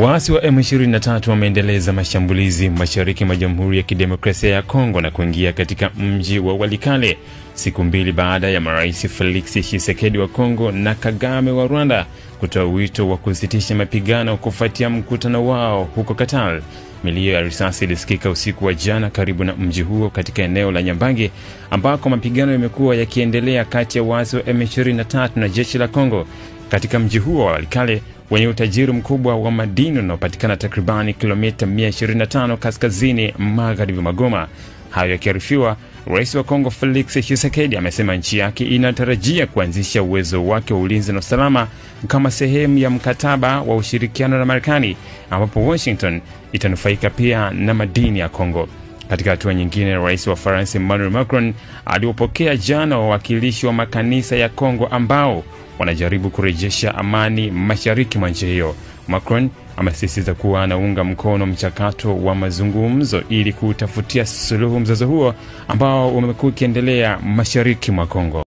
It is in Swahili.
Waasi wa M23 wameendeleza mashambulizi mashariki mwa Jamhuri ya Kidemokrasia ya Kongo na kuingia katika mji wa Walikale siku mbili baada ya Marais Felix Tshisekedi wa Kongo na Kagame wa Rwanda kutoa wito wa kusitisha mapigano kufuatia mkutano wao huko Qatar. Milio ya risasi ilisikika usiku wa jana karibu na mji huo katika eneo la Nyambange ambako mapigano yamekuwa yakiendelea kati ya waasi wa M23 na jeshi la Kongo. Katika mji huo wa Walikale wenye utajiri mkubwa wa madini unaopatikana takribani kilomita 125 kaskazini magharibi mwa Goma. Hayo yakiarifiwa, Rais wa Kongo Felix Tshisekedi amesema nchi yake inatarajia kuanzisha uwezo wake wa ulinzi na usalama kama sehemu ya mkataba wa ushirikiano na Marekani, ambapo Washington itanufaika pia na madini ya Kongo. Katika hatua nyingine, Rais wa Faransa Emmanuel Macron aliwapokea jana wawakilishi wa makanisa ya Kongo ambao wanajaribu kurejesha amani mashariki mwa nchi hiyo. Macron amesisitiza kuwa anaunga mkono mchakato wa mazungumzo ili kutafutia suluhu mzozo huo ambao umekuwa ukiendelea mashariki mwa Kongo.